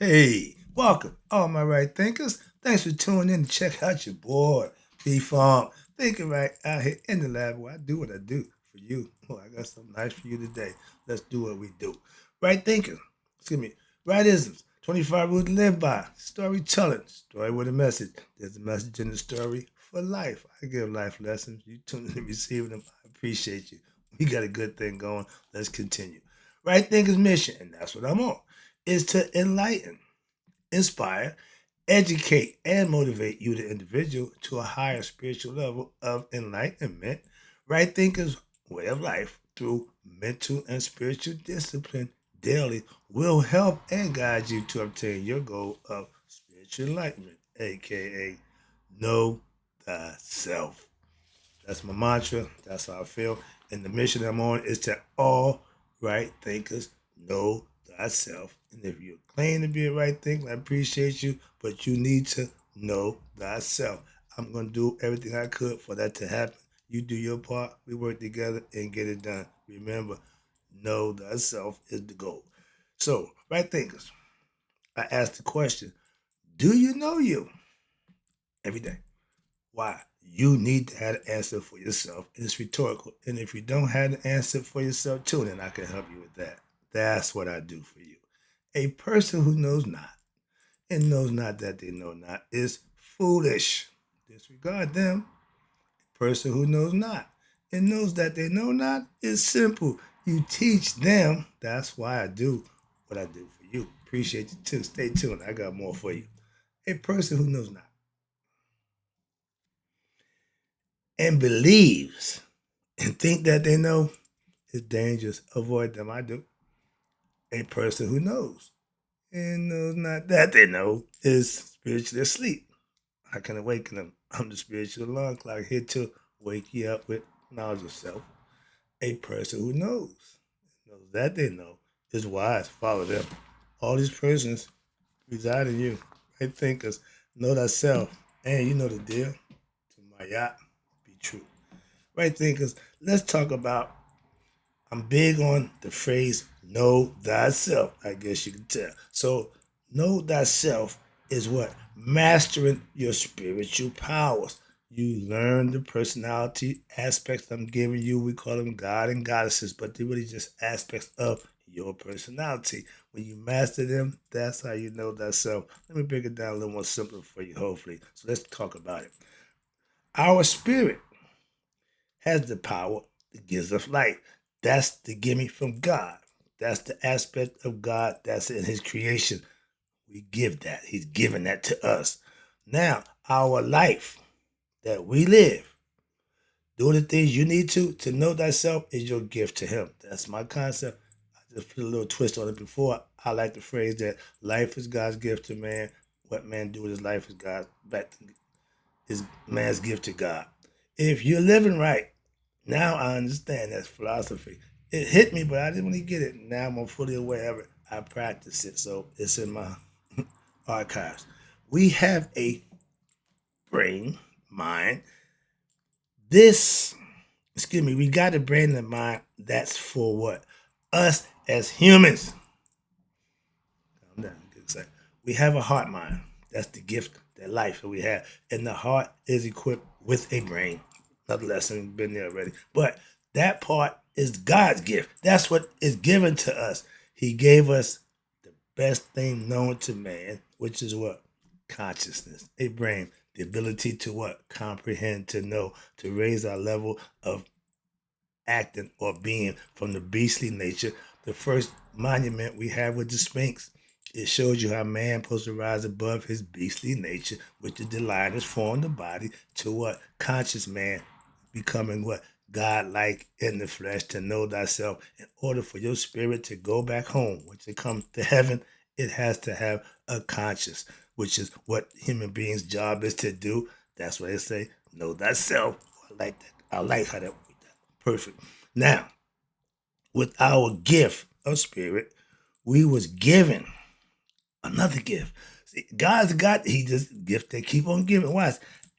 Hey, welcome, all my right thinkers. Thanks for tuning in to check out your boy, B-Farm. Thinking right out here in the lab where I do what I do for you. Well, I got something nice for you today. Let's do what we do. Right thinking, excuse me, right isms, 25 rules to live by, storytelling, story with a message. There's a message in the story for life. I give life lessons. You tune in and receiving them. I appreciate you. We got a good thing going. Let's continue. Right thinkers mission, and that's what I'm on, is to enlighten, inspire, educate, and motivate you, the individual, to a higher spiritual level of enlightenment. Right thinkers' way of life through mental and spiritual discipline daily will help and guide you to obtain your goal of spiritual enlightenment, aka know thyself. That's my mantra. That's how I feel. And the mission I'm on is to all right thinkers know thyself. And if you claim to be a right thinker, I appreciate you, but you need to know thyself. I'm going to do everything I could for that to happen. You do your part, we work together and get it done. Remember, know thyself is the goal. So, right thinkers, I asked the question, do you know you? Every day. Why? You need to have an answer for yourself. It's rhetorical. And if you don't have an answer for yourself, tune in. I can help you with that. That's what I do for you. A person who knows not and knows not that they know not is foolish. Disregard them. A person who knows not and knows that they know not is simple. You teach them. That's why I do what I do for you. Appreciate you too. Stay tuned. I got more for you. A person who knows not and believes and think that they know is dangerous. Avoid them. I do. A person who knows and knows not that they know is spiritually asleep. I can awaken them. I'm the spiritual alarm clock here to wake you up with knowledge of self. A person who knows that they know is wise. Follow them. All these persons reside in you. Right thinkers know thyself, and you know the deal. To my yacht, be true. Right thinkers, let's talk about, I'm big on the phrase know thyself. I guess you can tell. So, know thyself is what? Mastering your spiritual powers. You learn the personality aspects I'm giving you. We call them God and goddesses, but they're really just aspects of your personality. When you master them, that's how you know thyself. Let me break it down a little more simple for you, hopefully. So, let's talk about it. Our spirit has the power that gives us life. That's the gimme from God. That's the aspect of God that's in His creation. We give that. He's given that to us. Now, our life that we live, doing the things you need to know thyself is your gift to Him. That's my concept. I just put a little twist on it before. I like the phrase that life is God's gift to man. What man do with his life is God back to is man's gift to God. If you're living right, now I understand that's philosophy. It hit me, but I didn't really get it. Now I'm fully aware of it. I practice it, so it's in my archives. We have a brain, mind. This, excuse me, we got a brain and mind that's for what? Us as humans. Calm down, get excited. We have a heart mind. That's the gift, that life that we have. And the heart is equipped with a brain. Another lesson, been there already. But that part is God's gift. That's what is given to us. He gave us the best thing known to man, which is what? Consciousness, a brain, the ability to what? Comprehend, to know, to raise our level of acting or being from the beastly nature. The first monument we have with the Sphinx. It shows you how man supposed to rise above his beastly nature, which is the lioness form the body, to what? Conscious man, becoming what? God-like in the flesh, to know thyself. In order for your spirit to go back home, when it comes to heaven, it has to have a conscience, which is what human beings' job is to do. That's why they say, know thyself. I like that. I like how that. Perfect. Now, with our gift of spirit, we was given another gift. See, God's got, He just gift that keep on giving. Why?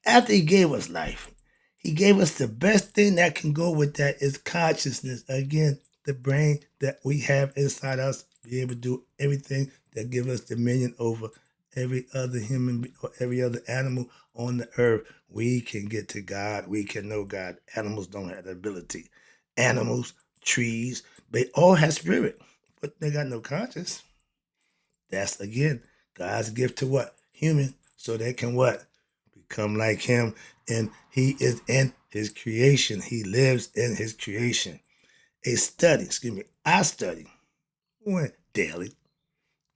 After He gave us life, He gave us the best thing that can go with that is consciousness. Again, the brain that we have inside us, be able to do everything that give us dominion over every other human or every other animal on the earth. We can get to God. We can know God. Animals don't have that ability. Animals, trees, they all have spirit, but they got no conscience. That's again God's gift to what? Human. So they can what? Become like him. And he is in his creation. He lives in his creation. I study when daily.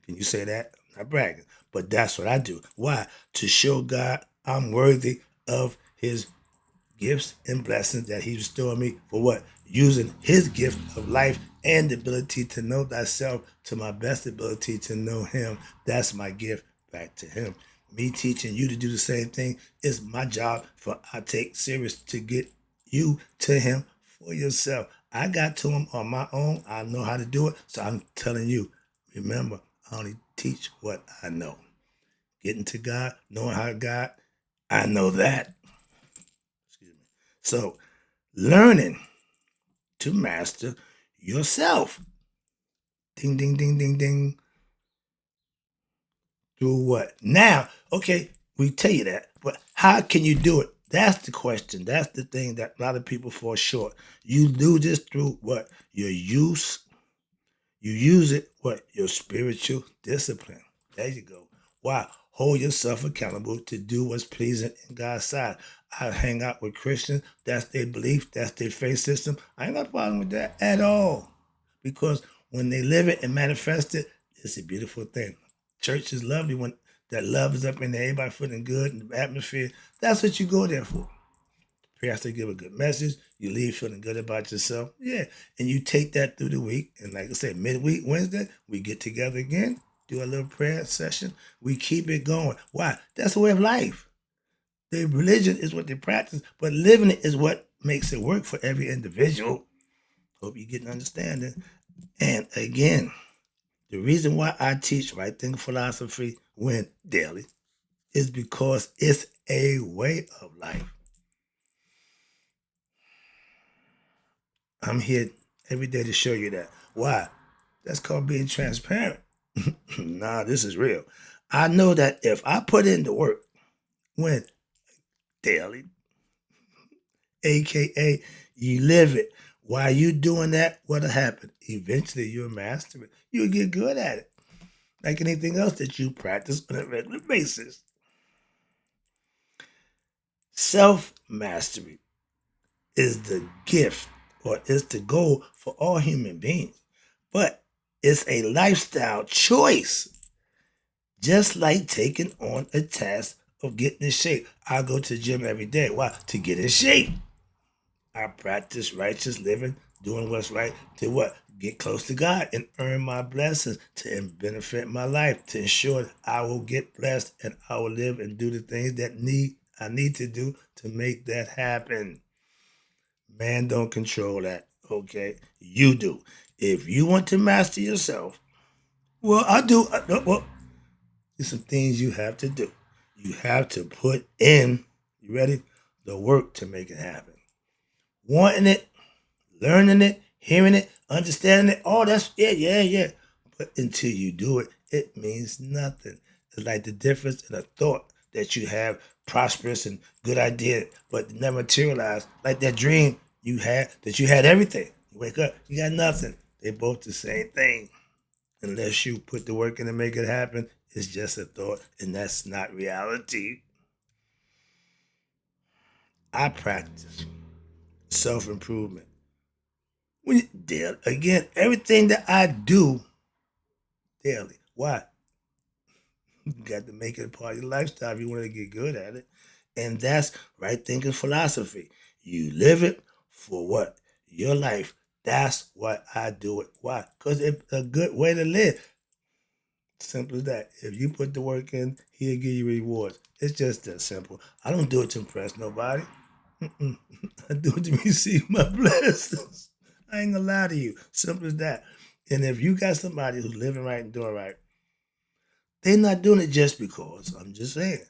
Can you say that? I'm not bragging. But that's what I do. Why? To show God I'm worthy of his gifts and blessings that he restored me for what? Using his gift of life and the ability to know thyself to my best ability to know him. That's my gift back to him. Me teaching you to do the same thing is my job, for I take serious to get you to him for yourself. I got to him on my own. I know how to do it. So I'm telling you, remember, I only teach what I know. Getting to God, knowing how God, I know that. Excuse me. So learning to master yourself. Ding, ding, ding, ding, ding. Do what? Now, okay, we tell you that, but how can you do it? That's the question. That's the thing that a lot of people fall short. You do this through what? Your use. You use it, what? Your spiritual discipline. There you go. Why? Hold yourself accountable to do what's pleasing in God's sight. I hang out with Christians. That's their belief. That's their faith system. I ain't got a problem with that at all. Because when they live it and manifest it, it's a beautiful thing. Church is lovely when that love is up in there, everybody feeling good in the atmosphere. That's what you go there for. Pastor give a good message. You leave feeling good about yourself. Yeah. And you take that through the week. And like I said, midweek, Wednesday, we get together again, do a little prayer session. We keep it going. Why? That's the way of life. Their religion is what they practice, but living it is what makes it work for every individual. Hope you get an understanding. And again, the reason why I teach right thinking philosophy when daily is because it's a way of life. I'm here every day to show you that. Why? That's called being transparent. Nah, this is real. I know that if I put in the work when daily, aka you live it, while you doing that, what'll happen? Eventually you'll master it. You'll get good at it. Like anything else that you practice on a regular basis. Self mastery is the gift or is the goal for all human beings. But it's a lifestyle choice, just like taking on a task of getting in shape. I go to the gym every day. Why? To get in shape. I practice righteous living, doing what's right to what? Get close to God and earn my blessings to benefit my life, to ensure that I will get blessed and I will live and do the things that I need to do to make that happen. Man don't control that, okay? You do. If you want to master yourself, well, I do. Well, there's some things you have to do. You have to put in, you ready? The work to make it happen. Wanting it, learning it, hearing it, understanding it, all that's, yeah. But until you do it, it means nothing. It's like the difference in a thought that you have, prosperous and good idea, but never materialized. Like that dream you had, that you had everything. You wake up, you got nothing. They both the same thing. Unless you put the work in to make it happen, it's just a thought, and that's not reality. I practice self-improvement. Again, everything that I do daily. Why? You got to make it a part of your lifestyle if you want to get good at it. And that's right thinking philosophy. You live it for what? Your life. That's why I do it. Why? Because it's a good way to live. Simple as that. If you put the work in, he'll give you rewards. It's just that simple. I don't do it to impress nobody. Mm-mm. I do it to receive my blessings. I ain't gonna lie to you. Simple as that. And if you got somebody who's living right and doing right, they're not doing it just because. I'm just saying.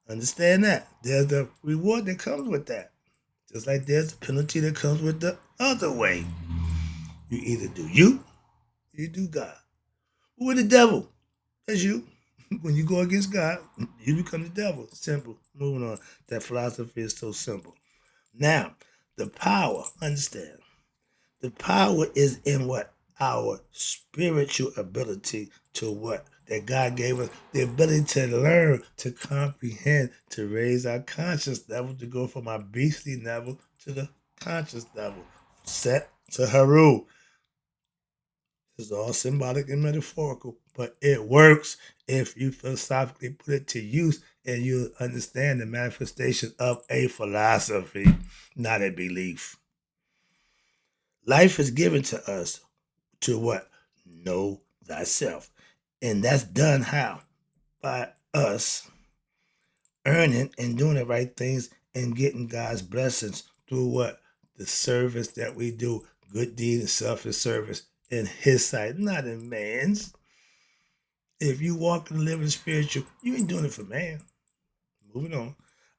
Understand that. There's the reward that comes with that. Just like there's the penalty that comes with the other way. You either do you, or you do God. Who is the devil? That's you. When you go against God, you become the devil. Simple. Moving on. That philosophy is so simple. Now, the power, understand, the power is in what? Our spiritual ability to what? That God gave us the ability to learn, to comprehend, to raise our conscious level, to go from our beastly level to the conscious level. Set to Haru. It's all symbolic and metaphorical, but it works if you philosophically put it to use and you understand the manifestation of a philosophy, not a belief. Life is given to us to what? Know thyself. And that's done how? By us earning and doing the right things and getting God's blessings through what? The service that we do, good deed and selfish service in His sight, not in man's. If you walk and live in spiritual, you ain't doing it for man. Moving on.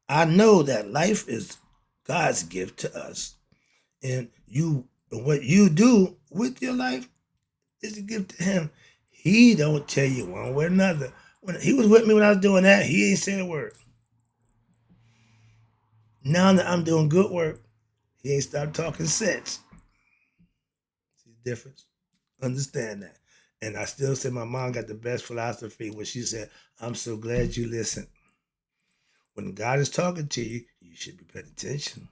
I know that life is God's gift to us. And what you do with your life is a gift to him. He don't tell you one way or another. When he was with me when I was doing that, he ain't saying a word. Now that I'm doing good work, he ain't stopped talking sense. See the difference? Understand that. And I still say my mom got the best philosophy when she said, I'm so glad you listen. When God is talking to you, you should be paying attention.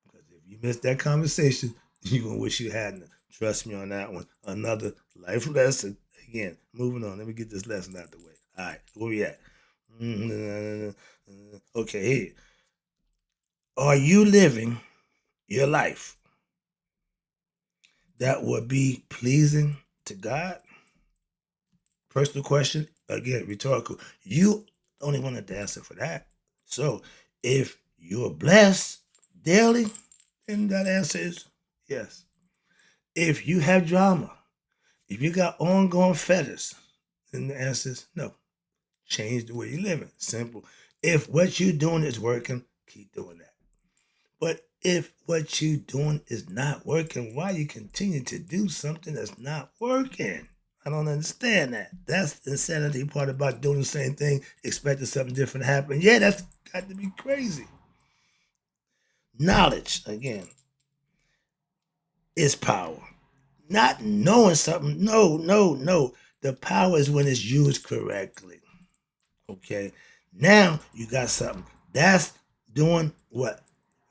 Because if you miss that conversation, you're going to wish you hadn't. Trust me on that one. Another life lesson. Again, moving on. Let me get this lesson out the way. All right, where we at? Okay, here. Are you living your life that would be pleasing to God? Personal question. Again, rhetorical. You only want to answer for that. So if you're blessed daily, then that answer is yes. If you have drama, if you got ongoing fetters, then the answer is no. Change the way you're living. Simple. If what you're doing is working, keep doing that. But if what you're doing is not working, why you continue to do something that's not working? I don't understand that. That's the insanity part about doing the same thing, expecting something different to happen. Yeah, that's got to be crazy. Knowledge, again, is power. Not knowing something, no, no, no. The power is when it's used correctly. Okay. Now you got something. That's doing what?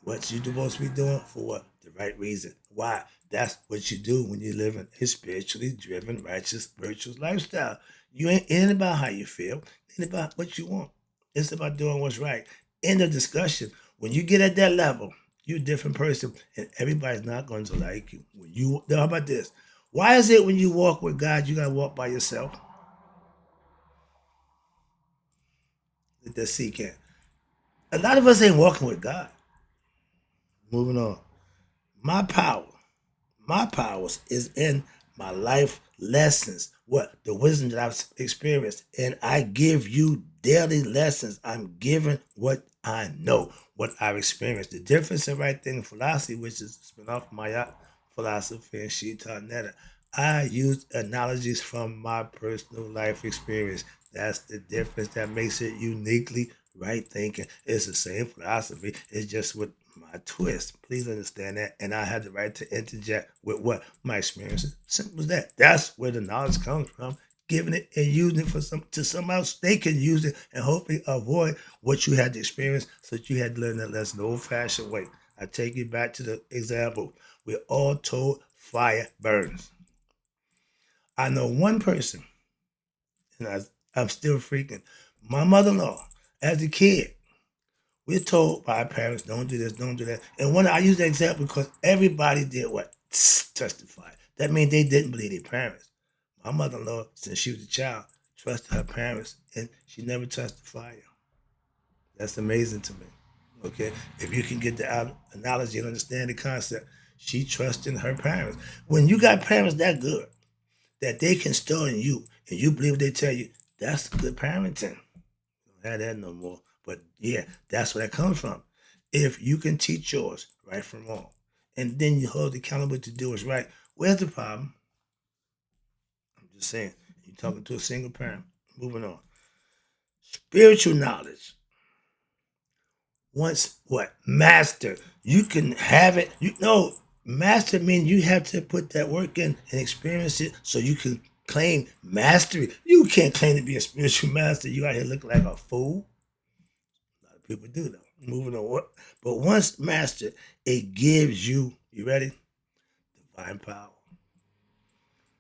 What you supposed to be doing for what? The right reason. Why? That's what you do when you're living a spiritually driven, righteous, virtuous lifestyle. You ain't about how you feel. It ain't about what you want. It's about doing what's right. End of discussion. When you get at that level, you're a different person, and everybody's not going to like you. When you how about this? Why is it when you walk with God, you gotta walk by yourself? Let that seek in. A lot of us ain't walking with God. Moving on. My power, my powers is in my life lessons. What? The wisdom that I've experienced. And I give you daily lessons. I'm giving what I know, what I've experienced. The difference in right thing philosophy, which is spin off my philosophy and Shita Netta. I use analogies from my personal life experience. That's the difference that makes it uniquely right thinking. It's the same philosophy. It's just with my twist. Please understand that. And I have the right to interject with what my experiences. Simple as that. That's where the knowledge comes from. Giving it and using it for some to someone else, they can use it and hopefully avoid what you had to experience, so that you had to learn that lesson the old-fashioned way. I take you back to the example. We're all told fire burns. I know one person, and I'm still freaking. My mother-in-law, as a kid, we're told by our parents, don't do this, don't do that. And when I use that example because everybody did what? Testify. That means they didn't believe their parents. My mother-in-law, since she was a child, trusted her parents and she never testified. That's amazing to me. Okay. If you can get the analogy and understand the concept, she trusted her parents. When you got parents that good, that they can store in you and you believe what they tell you, that's good parenting. Don't have that no more. But yeah, that's where that comes from. If you can teach yours right from wrong, and then you hold accountable to do what's right, where's the problem? I'm just saying, You're talking to a single parent. Moving on. Spiritual knowledge. Once what? Master. You can have it. You know, master means you have to put that work in and experience it so you can claim mastery. You can't claim to be a spiritual master. You out here looking like a fool. A lot of people do though. Moving on. What? But once mastered, it gives you ready? Divine power.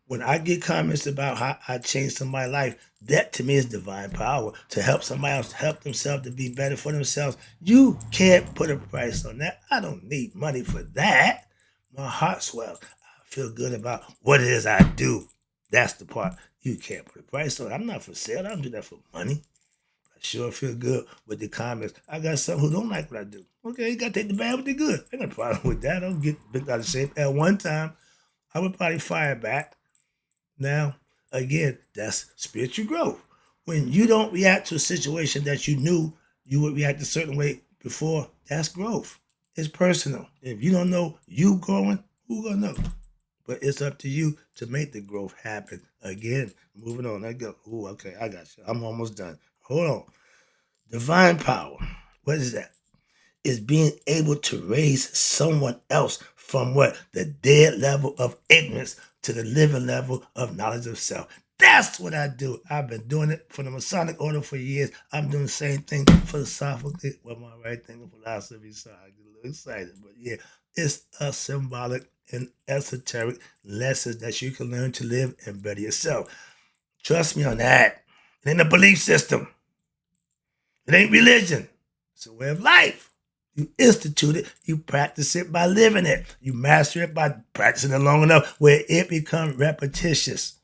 When I get comments about how I changed somebody's life, that to me is divine power to help somebody else help themselves to be better for themselves. You can't put a price on that. I don't need money for that. My heart swells. I feel good about what it is I do. That's the part you can't put a price on. I'm not for sale. I don't do that for money. I sure feel good with the comments. I got some who don't like what I do. Okay, you got to take the bad with the good. I got no problem with that. I don't get bent out of shape. At one time, I would probably fire back. Now, again, that's spiritual growth. When you don't react to a situation that you knew you would react a certain way before, that's growth. It's personal. If you don't know you growing, who gonna know? But it's up to you to make the growth happen. Again, moving on. I go, ooh, okay, I got you. I'm almost done. Hold on. Divine power. What is that? Is being able to raise someone else from what? The dead level of ignorance to the living level of knowledge of self. That's what I do. I've been doing it for the Masonic Order for years. I'm doing the same thing philosophically with my right thing of philosophy. So I get a little excited. But yeah, it's a symbolic and esoteric lessons that you can learn to live and better yourself. Trust me on that. It ain't a belief system. It ain't religion. It's a way of life. You institute it, you practice it by living it. You master it by practicing it long enough where it becomes repetitious.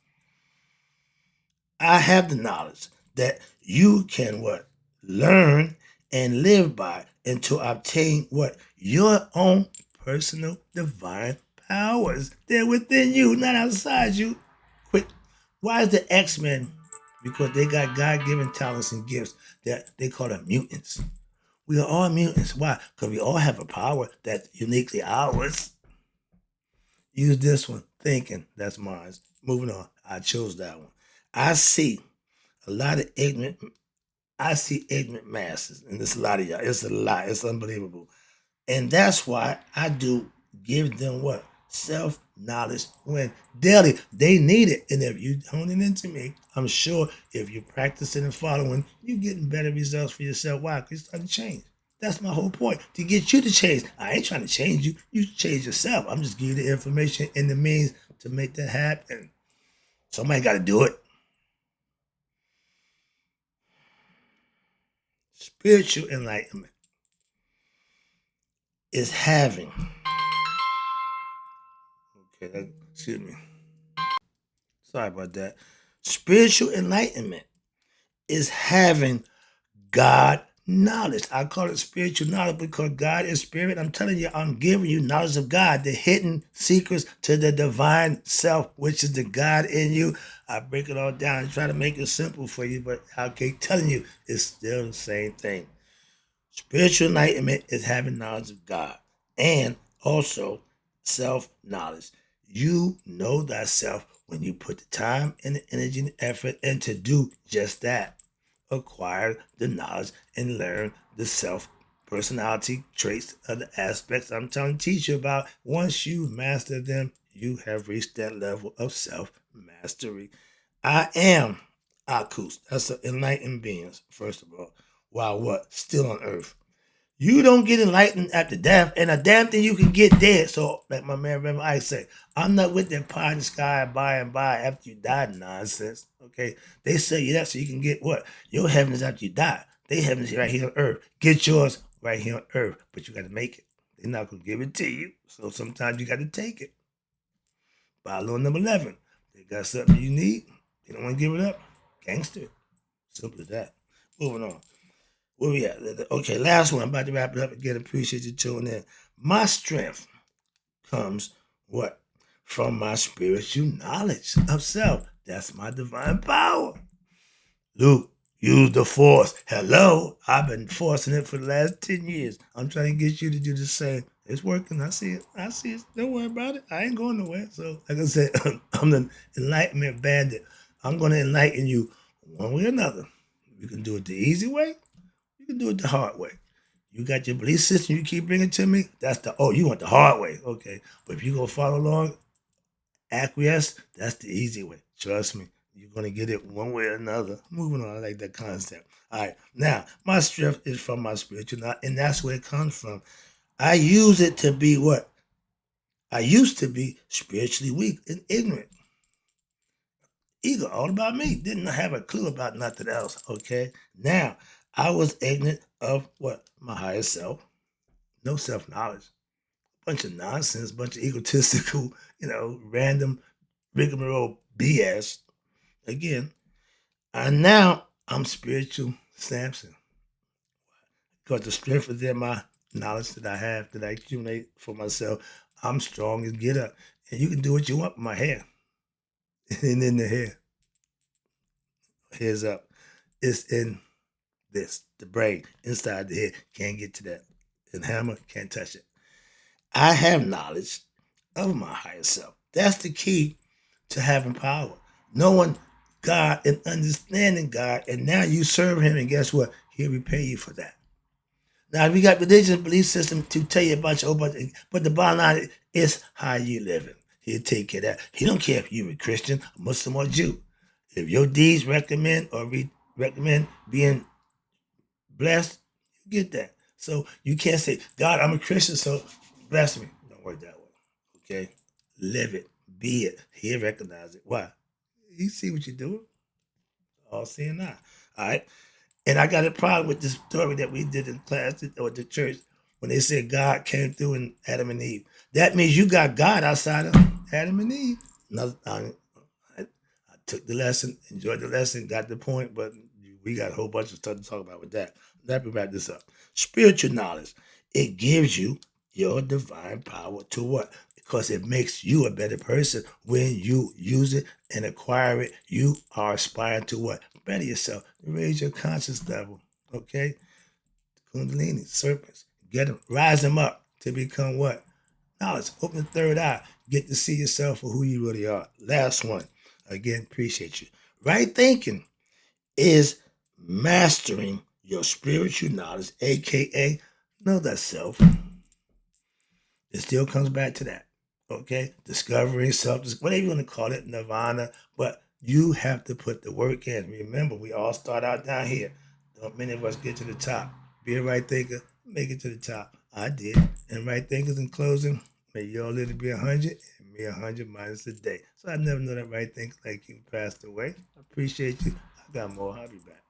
I have the knowledge that you can what? Learn and live by and to obtain what? Your own personal divine powers. They're within you, not outside you. Quick. Why is the X-Men? Because they got God-given talents and gifts that they call them mutants. We are all mutants. Why? Because we all have a power that's uniquely ours. Use this one. Thinking. That's mine. Moving on. I chose that one. I see a lot of ignorant. I see ignorant masses, and there's a lot of y'all. It's a lot. It's unbelievable, and that's why I do give them what self knowledge when daily they need it. And if you honing into me, I'm sure if you're practicing and following, you're getting better results for yourself. Why? Because you're starting to change. That's my whole point to get you to change. I ain't trying to change you. You change yourself. I'm just giving you the information and the means to make that happen. Somebody got to do it. Spiritual enlightenment is having. Okay, excuse me. Sorry about that. Spiritual enlightenment is having God knowledge. I call it spiritual knowledge because God is spirit. I'm telling you, I'm giving you knowledge of God, the hidden secrets to the divine self, which is the God in you. I break it all down and try to make it simple for you, but I keep telling you, it's still the same thing. Spiritual enlightenment is having knowledge of God and also self knowledge. You know thyself when you put the time and the energy and the effort into do just that. Acquire the knowledge and learn the self personality traits of the aspects I'm trying to teach you about. Once you master them, you have reached that level of self mastery. I am Akus. That's the enlightened beings, first of all. While what? Still on earth. You don't get enlightened after death, and a damn thing you can get dead. So, like my man Reverend I say, I'm not with that pie in the sky by and by after you die nonsense. Okay, they say you that so you can get what your heaven is after you die. They heaven is right here on earth. Get yours right here on earth, but you got to make it. They're not gonna give it to you, so sometimes you got to take it. Bylaw number 11. They got something you need. You don't want to give it up. Gangster. Simple as that. Moving on. Where we at? Okay, last one. I'm about to wrap it up again. Appreciate you tuning in. My strength comes what? From my spiritual knowledge of self. That's my divine power. Luke, use the force. Hello. I've been forcing it for the last 10 years. I'm trying to get you to do the same. It's working. I see it. I see it. Don't worry about it. I ain't going nowhere. So, like I said, I'm the enlightenment bandit. I'm going to enlighten you one way or another. You can do it the easy way. You can do it the hard way. You got your belief system you keep bringing to me. That's you want the hard way. Okay. But if you go follow along, acquiesce, that's the easy way. Trust me. You're going to get it one way or another. Moving on. I like that concept. All right. Now, my strength is from my spiritual knowledge, and that's where it comes from. I use it to be what? I used to be spiritually weak and ignorant. Ego, all about me. Didn't have a clue about nothing else. Okay. Now, I was ignorant of what? My higher self. No self knowledge. Bunch of nonsense, bunch of egotistical, random rigmarole BS. Again, and now I'm spiritual Samson. Because the strength is in my knowledge that I have, that I accumulate for myself. I'm strong as get up. And you can do what you want with my hair. And in the hair. Here's up. It's in this, the brain, inside the head. Can't get to that. And hammer, can't touch it. I have knowledge of my higher self. That's the key to having power. Knowing God and understanding God, and now you serve Him, and guess what? He'll repay you for that. Now, we got religious belief system to tell you a bunch of but the bottom line is how you living. He'll take care of that. He don't care if you're a Christian, Muslim, or Jew. If your deeds recommend recommend being blessed, you get that. So you can't say, God, I'm a Christian, so bless me. It don't work that way. Okay? Live it. Be it. He'll recognize it. Why? You see what you're doing? All seeing eye. All right. And I got a problem with this story that we did in class or the church when they said God came through in Adam and Eve. That means you got God outside of Adam and Eve. I took the lesson, enjoyed the lesson, got the point, but we got a whole bunch of stuff to talk about with that. Let me wrap this up. Spiritual knowledge. It gives you your divine power to what? Because it makes you a better person when you use it and acquire it. You are aspiring to what? Better yourself. Raise your conscious level. Okay? Kundalini, serpents. Get them, rise them up to become what? Knowledge. Open the third eye. Get to see yourself for who you really are. Last one. Again, appreciate you. Right thinking is mastering your spiritual knowledge, aka know thyself. It still comes back to that. Okay? Discovering self, whatever you want to call it, nirvana, but you have to put the work in. Remember, we all start out down here. Don't many of us get to the top. Be a right thinker, make it to the top. I did. And right thinkers in closing, may you all live to be 100 and me 100 minus a day. So I never know that right thinker like you passed away. I appreciate you. I got more. I'll be back.